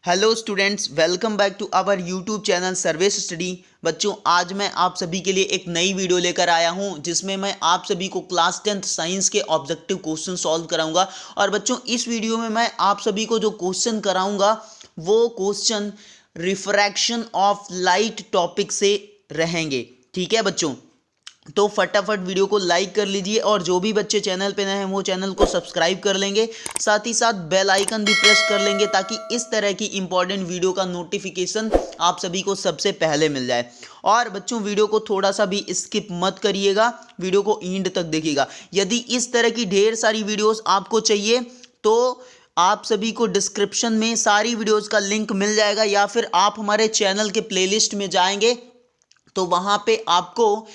Hello students, welcome back to our YouTube channel service study. बच्चों, आज मैं आप सभी के लिए एक नई वीडियो लेकर आया हूं जिसमें मैं आप सभी को क्लास 10th साइंस के ऑब्जेक्टिव क्वेश्चन सॉल्व कराऊंगा। और बच्चों, इस वीडियो में मैं आप सभी को जो क्वेश्चन कराऊंगा वो question refraction of light topic से रहेंगे। ठीक है बच्चों, तो फटाफट वीडियो को लाइक कर लीजिए और जो भी बच्चे चैनल पे नए हैं वो चैनल को सब्सक्राइब कर लेंगे, साथ ही साथ बेल आइकन भी प्रेस कर लेंगे ताकि इस तरह की इंपॉर्टेंट वीडियो का नोटिफिकेशन आप सभी को सबसे पहले मिल जाए। और बच्चों, वीडियो को थोड़ा सा भी स्किप मत करिएगा, वीडियो को एंड तक देखिएगा। यदि इस तरह की ढेर सारी वीडियोस आपको चाहिए तो आप सभी को डिस्क्रिप्शन में सारी वीडियोस का लिंक मिल जाएगा, या फिर आप हमारे चैनल के प्लेलिस्ट में जाएंगे तो वहां पे आपको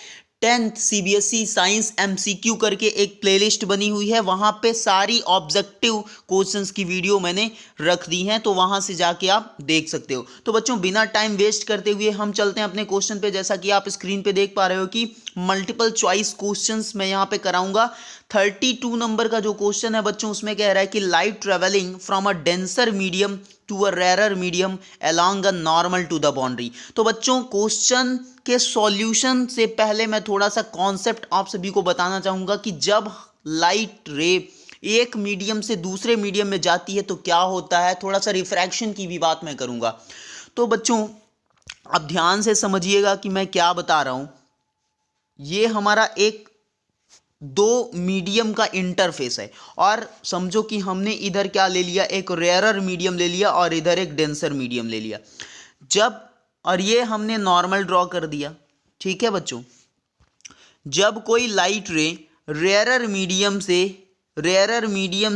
10th सीबीएसई साइंस एमसीक्यू करके एक प्लेलिस्ट बनी हुई है, वहां पे सारी ऑब्जेक्टिव क्वेश्चंस की वीडियो मैंने रख दी हैं, तो वहां से जाके आप देख सकते हो। तो बच्चों, बिना टाइम वेस्ट करते हुए हम चलते हैं अपने क्वेश्चन पे। जैसा कि आप स्क्रीन पे देख पा रहे हो कि मल्टीपल चॉइस क्वेश्चंस मैं यहाँ पे कराऊंगा। 32 नंबर का जो क्वेश्चन है बच्चों, उसमें कह रहा है कि light travelling from a denser medium to a rare medium along a normal to the boundary। तो बच्चों, क्वेश्चन के सॉल्यूशन से पहले मैं थोड़ा सा कॉन्सेप्ट आप सभी को बताना चाहूंगा कि जब लाइट रे एक मीडियम से दूसरे मीडियम में जाती है तो क्या होता है। थोड़ा सा रिफ्रैक्शन की भी बात मैं करूंगा। तो बच्चों, अब ध्यान से समझिएगा कि मैं क्या बता रहा हूं। ये हमारा एक दो मीडियम का इंटरफेस है, और समझो कि हमने इधर क्या ले लिया, एक रेयरर मीडियम ले लिया और इधर एक डेंसर मीडियम ले लिया। जब और ये हमने नॉर्मल ड्रॉ कर दिया। ठीक है बच्चों, जब कोई लाइट रे रेयरर मीडियम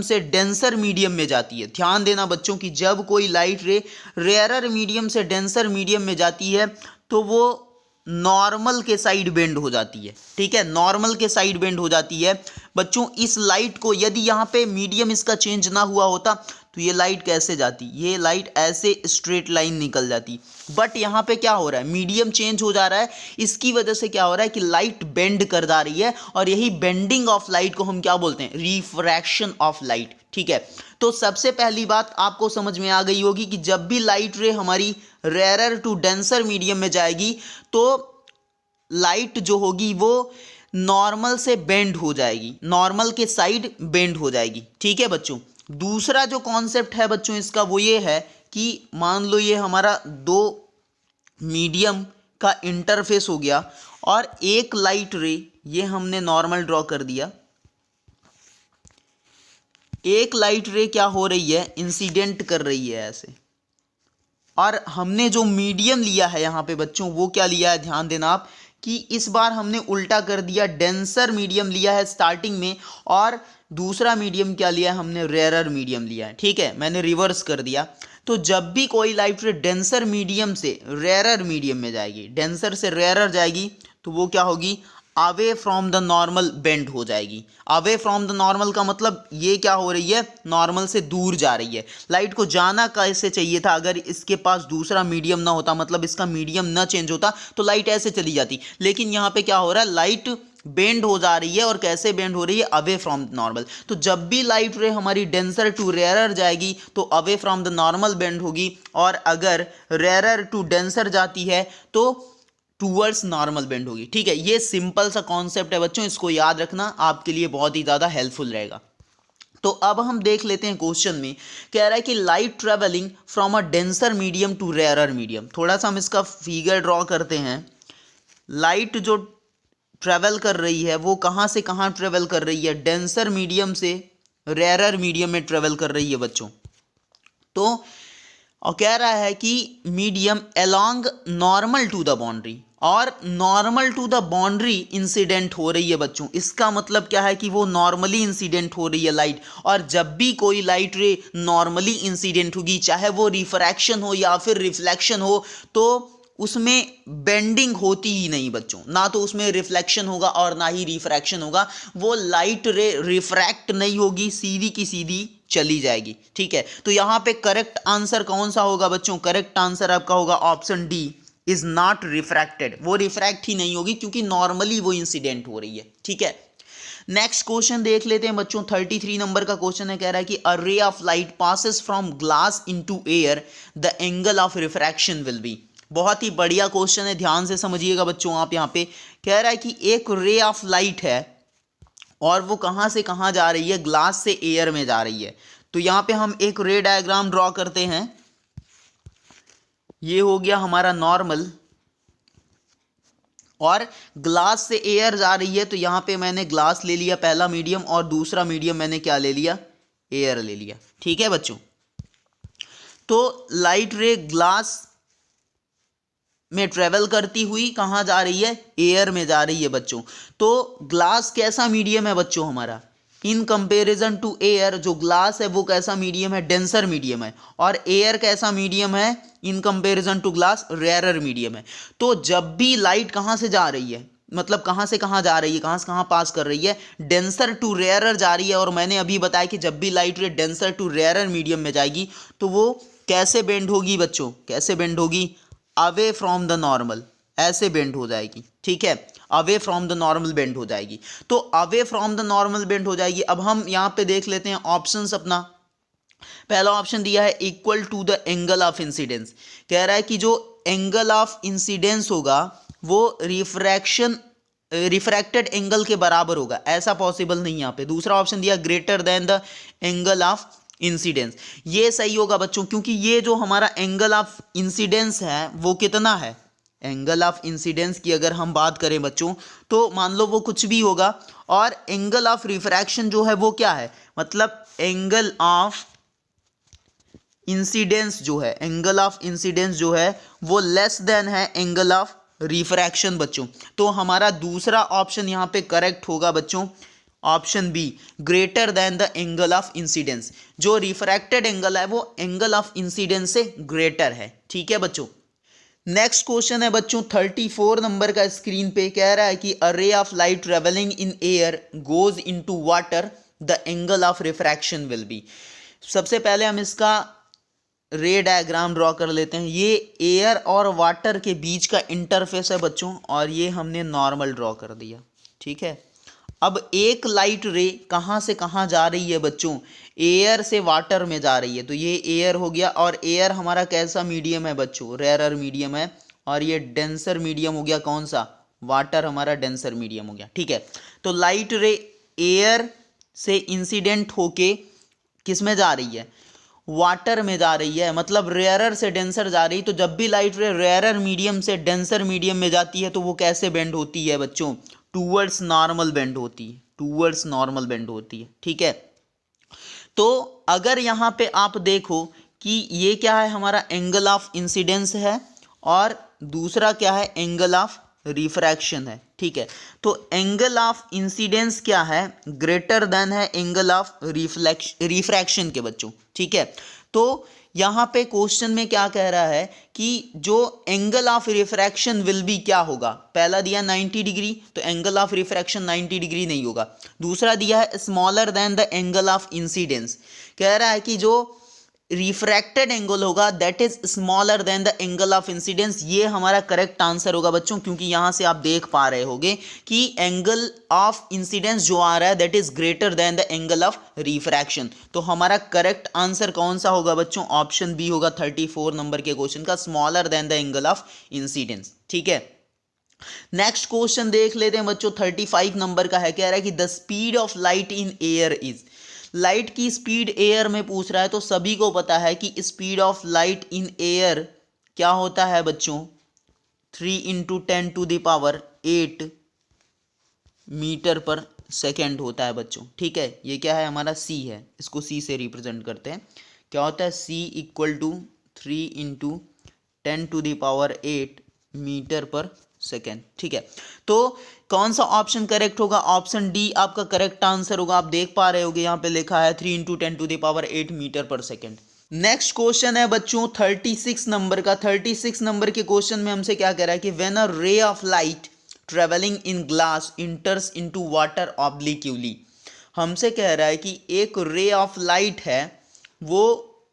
से डेंसर मीडियम में जाती है, ध्यान देना बच्चों कि जब कोई लाइट रे रेयरर मीडियम से डेंसर मीडियम में जाती है तो वो नॉर्मल के साइड बेंड हो जाती है। ठीक है, नॉर्मल के साइड बेंड हो जाती है। बच्चों, इस लाइट को यदि यहाँ पे मीडियम इसका चेंज ना हुआ होता तो ये लाइट कैसे जाती, ये लाइट ऐसे स्ट्रेट लाइन निकल जाती। बट यहाँ पे क्या हो रहा है, मीडियम चेंज हो जा रहा है, इसकी वजह से क्या हो रहा है कि लाइट बेंड कर जा रही है, और यही बेंडिंग ऑफ लाइट को हम क्या बोलते हैं, रिफ्रैक्शन ऑफ लाइट। ठीक है, तो सबसे पहली बात आपको समझ में आ गई होगी कि जब भी लाइट रे हमारी रेयरर टू डेंसर मीडियम में जाएगी तो लाइट जो होगी वो नॉर्मल से बेंड हो जाएगी, नॉर्मल के साइड बेंड हो जाएगी। ठीक है बच्चों, दूसरा जो कॉन्सेप्ट है बच्चों इसका वो ये है कि मान लो ये हमारा दो मीडियम का इंटरफेस हो गया और एक लाइट रे, ये हमने नॉर्मल ड्रॉ कर दिया, एक लाइट रे क्या हो रही है, इंसिडेंट कर रही है ऐसे, और हमने जो मीडियम लिया है यहाँ पे बच्चों वो क्या लिया है, ध्यान देना आप कि इस बार हमने उल्टा कर दिया, डेंसर मीडियम लिया है स्टार्टिंग में, और दूसरा मीडियम क्या लिया है हमने, रेयरर मीडियम लिया है। ठीक है, मैंने रिवर्स कर दिया। तो जब भी कोई लाइट रे डेंसर मीडियम से रेयरर मीडियम में जाएगी, डेंसर से रेयरर जाएगी, तो वो क्या होगी, away from the normal bend हो जाएगी। अवे फ्रॉम द नॉर्मल का मतलब ये क्या हो रही है, नॉर्मल से दूर जा रही है। लाइट को जाना कैसे चाहिए था, अगर इसके पास दूसरा मीडियम ना होता, मतलब इसका मीडियम ना चेंज होता तो लाइट ऐसे चली जाती, लेकिन यहाँ पे क्या हो रहा है, लाइट बेंड हो जा रही है, और कैसे बेंड हो रही है, अवे फ्रॉम द नॉर्मल। तो जब भी लाइट रे हमारी डेंसर टू रेयरर जाएगी तो away from the normal bend होगी, और अगर रेयरर टू डेंसर जाती है तो टूवर्ड्स नॉर्मल बेंड होगी। ठीक है, ये सिंपल सा कॉन्सेप्ट है बच्चों, इसको याद रखना, आपके लिए बहुत ही ज़्यादा हेल्पफुल रहेगा। तो अब हम देख लेते हैं क्वेश्चन में, कह रहा है कि light travelling from a denser medium to rarer medium. थोड़ा सा हम इसका फिगर ड्रॉ करते हैं। लाइट जो ट्रेवल कर रही है वो कहाँ से कहाँ ट्रेवल कर रही है, डेंसर मीडियम से रेयरर मीडियम में ट्रेवल कर रही है बच्चों। तो और कह रहा है कि medium along normal to the boundary, और normal to the boundary incident हो रही है बच्चों। इसका मतलब क्या है कि वो नॉर्मली इंसिडेंट हो रही है लाइट, और जब भी कोई लाइट रे नॉर्मली इंसिडेंट होगी, चाहे वो रिफ्रैक्शन हो या फिर रिफ्लेक्शन हो, तो उसमें बेंडिंग होती ही नहीं बच्चों, ना तो उसमें रिफ्लेक्शन होगा और ना ही रिफ्रैक्शन होगा। वो लाइट रे रिफ्रैक्ट नहीं होगी, सीधी की सीधी चली जाएगी। ठीक है, तो यहां पे करेक्ट आंसर कौन सा होगा बच्चों, करेक्ट आंसर आपका होगा option D, is not refracted. वो रिफ्रैक्ट ही नहीं होगी क्योंकि नॉर्मली वो इंसिडेंट हो रही है। ठीक है, नेक्स्ट क्वेश्चन देख लेते हैं बच्चों। 33 नंबर का क्वेश्चन है, कह रहा है कि a ray of light passes from glass into air, the angle of refraction will be. बहुत ही बढ़िया क्वेश्चन है, ध्यान से समझिएगा बच्चों। आप यहाँ पे कह रहा है कि एक रे ऑफ लाइट है और वो कहाँ से कहाँ जा रही है, ग्लास से एयर में जा रही है। तो यहाँ पे हम एक रे डायग्राम ड्रॉ करते हैं। ये हो गया हमारा नॉर्मल, और ग्लास से एयर जा रही है, तो यहाँ पे मैंने ग्लास ले लिया पहला मीडियम, और दूसरा मीडियम मैंने क्या ले लिया, एयर ले लिया। ठीक है बच्चों, तो लाइट रे ग्लास में ट्रेवल करती हुई कहाँ जा रही है, एयर में जा रही है बच्चों। तो ग्लास कैसा मीडियम है बच्चों हमारा, इन कंपैरिजन टू एयर, जो ग्लास है वो कैसा मीडियम है, डेंसर मीडियम है, और एयर कैसा मीडियम है, in comparison to glass rarer medium है। तो जब भी लाइट कहाँ से जा रही है, मतलब कहाँ से कहाँ जा रही है, कहाँ से कहाँ पास कर रही है, डेंसर टू रेयरर जा रही है। और मैंने अभी बताया कि जब भी लाइट रे डेंसर टू रेयरर मीडियम में जाएगी तो वो कैसे बेंड होगी बच्चों, कैसे बेंड होगी, अवे फ्रॉम द नॉर्मल, ऐसे बेंड हो जाएगी। ठीक है, away from the normal bend हो जाएगी। तो away from the normal bend हो जाएगी। अब हम यहाँ पे देख लेते हैं ऑप्शंस अपना। पहला ऑप्शन दिया है equal to the angle of incidence, कह रहा है कि जो एंगल ऑफ इंसिडेंस होगा वो रिफ्रैक्टेड एंगल के बराबर होगा, ऐसा पॉसिबल नहीं यहाँ पे। दूसरा ऑप्शन दिया greater than the angle of incidence, ये सही होगा बच्चों, क्योंकि ये जो हमारा एंगल ऑफ इंसिडेंस है वो कितना है, एंगल ऑफ इंसिडेंस की अगर हम बात करें बच्चों तो मान लो वो कुछ भी होगा, और एंगल ऑफ रिफ्रैक्शन जो है वो क्या है, मतलब एंगल ऑफ इंसिडेंस जो है, एंगल ऑफ इंसिडेंस जो है वो लेस देन है एंगल ऑफ रिफ्रैक्शन बच्चों। तो हमारा दूसरा ऑप्शन यहाँ पे करेक्ट होगा बच्चों, option B, greater than the angle of incidence. जो रिफ्रैक्टेड एंगल है वो एंगल ऑफ इंसिडेंस से ग्रेटर है। ठीक है बच्चों, नेक्स्ट क्वेश्चन है बच्चों 34 नंबर का, स्क्रीन पे कह रहा है कि a ray of light travelling in air goes into water, the angle of refraction will be. सबसे पहले हम इसका रे डायग्राम ड्रॉ कर लेते हैं। ये एयर और वाटर के बीच का इंटरफेस है बच्चों, और ये हमने नॉर्मल ड्रॉ कर दिया। ठीक है, अब एक लाइट रे कहाँ से कहाँ जा रही है बच्चों, एयर से वाटर में जा रही है। तो ये एयर हो गया, और एयर हमारा कैसा मीडियम है बच्चों, रेयरर मीडियम है, और ये डेंसर मीडियम हो गया, कौन सा, वाटर हमारा डेंसर मीडियम हो गया। ठीक है, तो लाइट रे एयर से इंसिडेंट होके किस में जा रही है, वाटर में जा रही है, मतलब रेयरर से डेंसर जा रही है। तो जब भी लाइट रे रेयरर मीडियम से डेंसर मीडियम में जाती है तो वो कैसे बेंड होती है बच्चों, टूवर्ड्स नॉर्मल बेंड होती है, टूवर्ड्स नॉर्मल बेंड होती है। ठीक है, तो अगर यहाँ पे आप देखो कि ये क्या है, हमारा एंगल ऑफ इंसिडेंस है, और दूसरा क्या है, एंगल ऑफ रिफ्रैक्शन है। ठीक है, तो एंगल ऑफ इंसिडेंस क्या है, ग्रेटर देन है एंगल ऑफ रिफ्रैक्शन के बच्चों। ठीक है, तो यहाँ पे क्वेश्चन में क्या कह रहा है कि जो angle of refraction will B क्या होगा, पहला दिया 90 डिग्री, तो एंगल ऑफ रिफ्रैक्शन 90 डिग्री नहीं होगा। दूसरा दिया है smaller than the angle of incidence, कह रहा है कि जो रिफ्रैक्टेड एंगल होगा that is smaller than the angle of incidence. ये हमारा करेक्ट आंसर होगा बच्चों, क्योंकि यहाँ से आप देख पा रहे होंगे कि एंगल ऑफ इंसिडेंस जो आ रहा है that is greater than the angle of refraction. तो हमारा करेक्ट आंसर कौन सा होगा बच्चों, ऑप्शन बी होगा 34 नंबर के क्वेश्चन का, smaller than the angle of incidence. ठीक है, नेक्स्ट क्वेश्चन देख लेते हैं बच्चों 35 नंबर का है, कह रहा है कि the speed of light in air is, light की स्पीड एयर में पूछ रहा है। तो सभी को पता है कि speed of light in air क्या होता है बच्चों, 3 × 10⁸ मीटर पर सेकेंड होता है बच्चों। ठीक है, ये क्या है, हमारा सी है, इसको सी से रिप्रेजेंट करते हैं। क्या होता है, सी = 3 × 10⁸ मीटर पर सेकेंड। ठीक है, तो कौन सा ऑप्शन करेक्ट होगा, ऑप्शन डी आपका करेक्ट आंसर होगा। आप देख पा रहे होगे यहाँ पे लिखा है 3 × 10⁸ मीटर पर सेकेंड। नेक्स्ट क्वेश्चन है बच्चों 36 नंबर का। 36 नंबर के क्वेश्चन में हमसे क्या कह रहा है कि when a ray of light travelling in glass enters into water obliquely, हमसे कह रहा है कि एक रे ऑफ लाइट है वो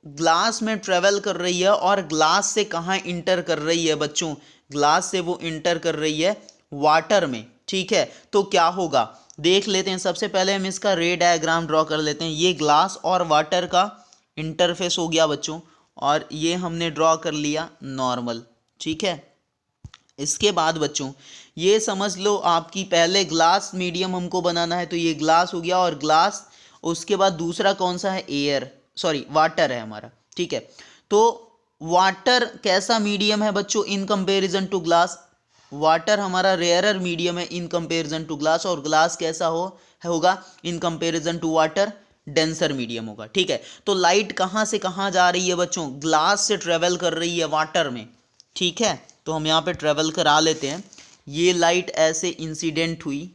ग्लास में ट्रेवल कर रही है, और ग्लास से कहाँ इंटर कर रही है बच्चों, ग्लास से वो इंटर कर रही है वाटर में। ठीक है, तो क्या होगा, देख लेते हैं। सबसे पहले हम इसका रे डायग्राम ड्रॉ कर लेते हैं। ये ग्लास और वाटर का इंटरफेस हो गया बच्चों, और ये हमने ड्रॉ कर लिया नॉर्मल, ठीक है। इसके बाद बच्चों ये समझ लो आपकी पहले ग्लास मीडियम हमको बनाना है, तो ये ग्लास हो गया और ग्लास, उसके बाद दूसरा कौन सा है, एयर, सॉरी वाटर है हमारा, ठीक है। तो वाटर कैसा मीडियम है बच्चों in comparison to glass, water हमारा रेयरर मीडियम है इन कंपैरिजन टू ग्लास, और ग्लास कैसा होगा in comparison to water, denser medium होगा, ठीक है। तो लाइट कहाँ से कहाँ जा रही है बच्चों, ग्लास से ट्रेवल कर रही है वाटर में, ठीक है। तो हम यहाँ पे ट्रेवल करा लेते हैं। ये लाइट ऐसे इंसिडेंट हुई,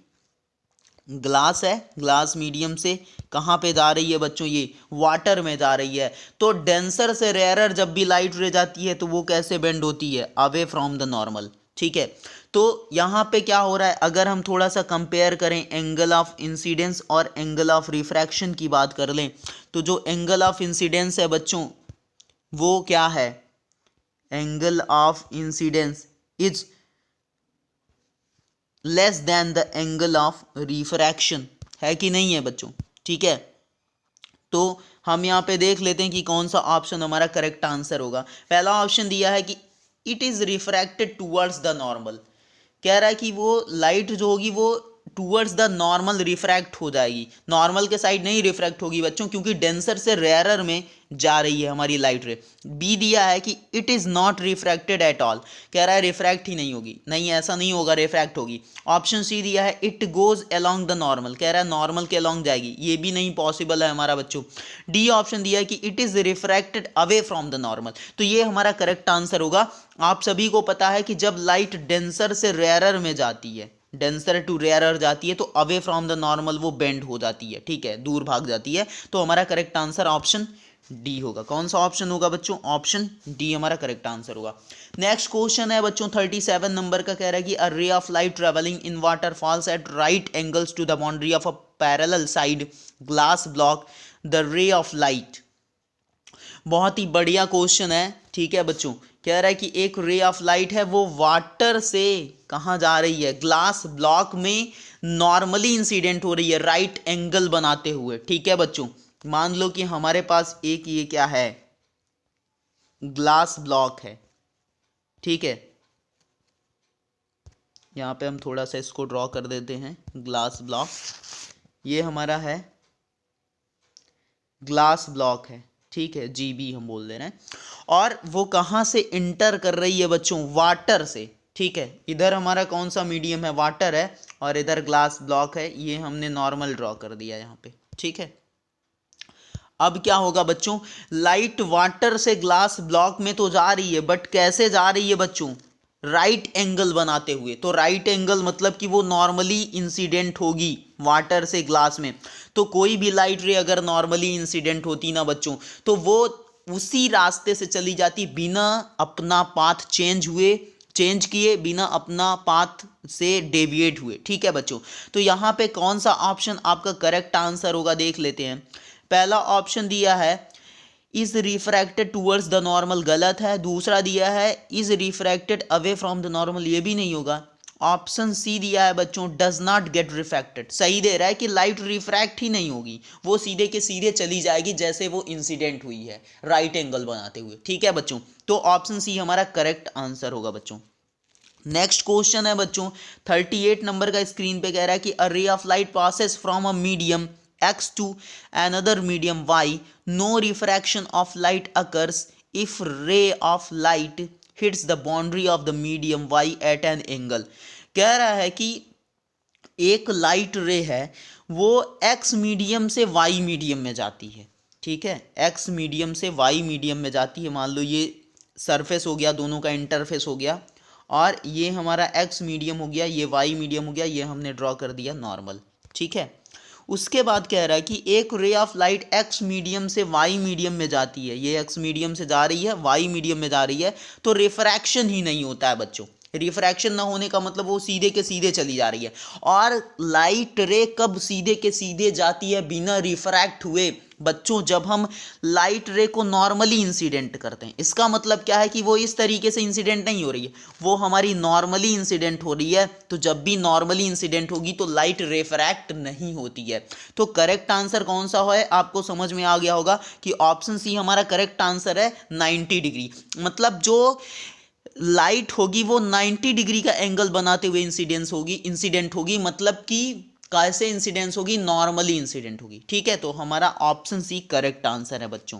ग्लास है, ग्लास मीडियम से कहाँ पे जा रही है बच्चों, ये वाटर में जा रही है। तो डेंसर से रेयरर जब भी लाइट रे जाती है तो वो कैसे बेंड होती है, अवे फ्रॉम द नॉर्मल, ठीक है। तो यहाँ पे क्या हो रहा है, अगर हम थोड़ा सा कंपेयर करें एंगल ऑफ इंसिडेंस और एंगल ऑफ रिफ्रैक्शन की बात कर लें, तो जो एंगल ऑफ इंसिडेंस है बच्चों वो क्या है, angle of incidence is less than the angle of refraction, है कि नहीं है बच्चों, ठीक है। तो हम यहाँ पे देख लेते हैं कि कौन सा ऑप्शन हमारा करेक्ट आंसर होगा। पहला ऑप्शन दिया है कि it is refracted towards the normal, कह रहा है कि वो लाइट जो होगी वो टूवर्ड्स द नॉर्मल रिफ्रैक्ट हो जाएगी, नॉर्मल के साइड नहीं रिफ्रैक्ट होगी बच्चों, क्योंकि डेंसर से रेयरर में जा रही है हमारी लाइट रे। बी दिया है कि it is not refracted at all, कह रहा है रिफ्रैक्ट ही नहीं होगी, नहीं ऐसा नहीं होगा, रिफ्रैक्ट होगी। ऑप्शन सी दिया है it goes along the normal, कह रहा है नॉर्मल के अलोंग जाएगी, ये भी नहीं पॉसिबल है हमारा बच्चों। डी ऑप्शन दिया है कि it is refracted away from the normal, तो ये हमारा करेक्ट आंसर होगा। आप सभी को पता है कि जब लाइट डेंसर से रेयरर में जाती है, डेंसर टू रेयरर जाती है, तो अवे फ्रॉम द नॉर्मल वो बेंड हो जाती है, ठीक है, दूर भाग जाती है। तो हमारा करेक्ट आंसर ऑप्शन डी होगा। कौन सा ऑप्शन होगा बच्चों, ऑप्शन डी हमारा करेक्ट आंसर होगा। नेक्स्ट क्वेश्चन है बच्चों 37 नंबर का, कह रहा है कि a ray of light travelling in water falls at right angles to the boundary of a parallel side glass block the ray of light. बहुत ही बढ़िया क्वेश्चन है, ठीक है बच्चों। कह रहा है कि एक रे ऑफ लाइट है वो वाटर से कहाँ जा रही है, ग्लास ब्लॉक में नॉर्मली इंसिडेंट हो रही है राइट एंगल बनाते हुए, ठीक है बच्चों। मान लो कि हमारे पास एक ये क्या है, ग्लास ब्लॉक है, ठीक है। यहाँ पे हम थोड़ा सा इसको ड्रॉ कर देते हैं, ग्लास ब्लॉक, ये हमारा है ग्लास ब्लॉक है, ठीक है, जीबी हम बोल दे रहे हैं। और वो कहाँ से इंटर कर रही है बच्चों, वाटर से, ठीक है। इधर हमारा कौन सा मीडियम है, वाटर है, और इधर ग्लास ब्लॉक है, ये हमने नॉर्मल ड्रॉ कर दिया यहाँ पे, ठीक है। अब क्या होगा बच्चों, लाइट वाटर से ग्लास ब्लॉक में तो जा रही है, बट कैसे जा रही है बच्चों, राइट एंगल बनाते हुए। तो राइट एंगल मतलब कि वो नॉर्मली इंसिडेंट होगी वाटर से ग्लास में। तो कोई भी लाइट रे अगर नॉर्मली इंसिडेंट होती ना बच्चों, तो वो उसी रास्ते से चली जाती बिना अपना पाथ चेंज किए, बिना अपना पाथ से डेविएट हुए, ठीक है बच्चों। तो यहाँ पे कौन सा ऑप्शन आपका करेक्ट आंसर होगा, देख लेते हैं। पहला ऑप्शन दिया है is refracted towards the normal, गलत है। दूसरा दिया है is refracted away from the normal, ये भी नहीं होगा। ऑप्शन सी दिया है बच्चों डज नॉट गेट रिफ्रैक्टेड, सही दे रहा है कि लाइट रिफ्रैक्ट ही नहीं होगी, वो सीधे के सीधे चली जाएगी जैसे वो इंसिडेंट हुई है राइट एंगल बनाते हुए, ठीक है बच्चों। तो ऑप्शन सी हमारा करेक्ट आंसर होगा बच्चों। नेक्स्ट क्वेश्चन है बच्चों 38 नंबर का, स्क्रीन पे कह रहा है कि a ray of light passes from a medium X to another medium Y, no refraction of light occurs if ray of light hits the boundary of the medium Y at an angle। कह रहा है कि एक light रे है वो X medium से Y medium में जाती है, ठीक है, X मीडियम से Y मीडियम में जाती है। मान लो ये सरफेस हो गया, दोनों का इंटरफेस हो गया, और ये हमारा X मीडियम हो गया, ये Y मीडियम हो गया, ये हमने ड्रॉ कर दिया नॉर्मल, ठीक है। उसके बाद कह रहा है कि एक रे ऑफ लाइट एक्स मीडियम से वाई मीडियम में जाती है, ये एक्स मीडियम से जा रही है, वाई मीडियम में जा रही है, तो रिफ्रैक्शन ही नहीं होता है बच्चों। रिफ्रैक्शन ना होने का मतलब वो सीधे के सीधे चली जा रही है। और लाइट रे कब सीधे के सीधे जाती है बिना रिफ्रैक्ट हुए, बच्चों जब हम लाइट रे को नॉर्मली इंसिडेंट करते हैं, इसका मतलब क्या है कि वो इस तरीके से इंसिडेंट नहीं हो रही है, वो हमारी नॉर्मली इंसिडेंट हो रही है। तो जब भी नॉर्मली इंसिडेंट होगी तो लाइट रिफ्रैक्ट नहीं होती है। तो करेक्ट आंसर कौन सा है आपको समझ में आ गया होगा कि ऑप्शन सी हमारा करेक्ट आंसर है 90 डिग्री। मतलब जो लाइट होगी वो 90 डिग्री का एंगल बनाते हुए इंसिडेंट होगी, मतलब कि कैसे इंसिडेंस होगी, नॉर्मली इंसिडेंट होगी। ठीक है, तो हमारा ऑप्शन सी करेक्ट आंसर है बच्चों।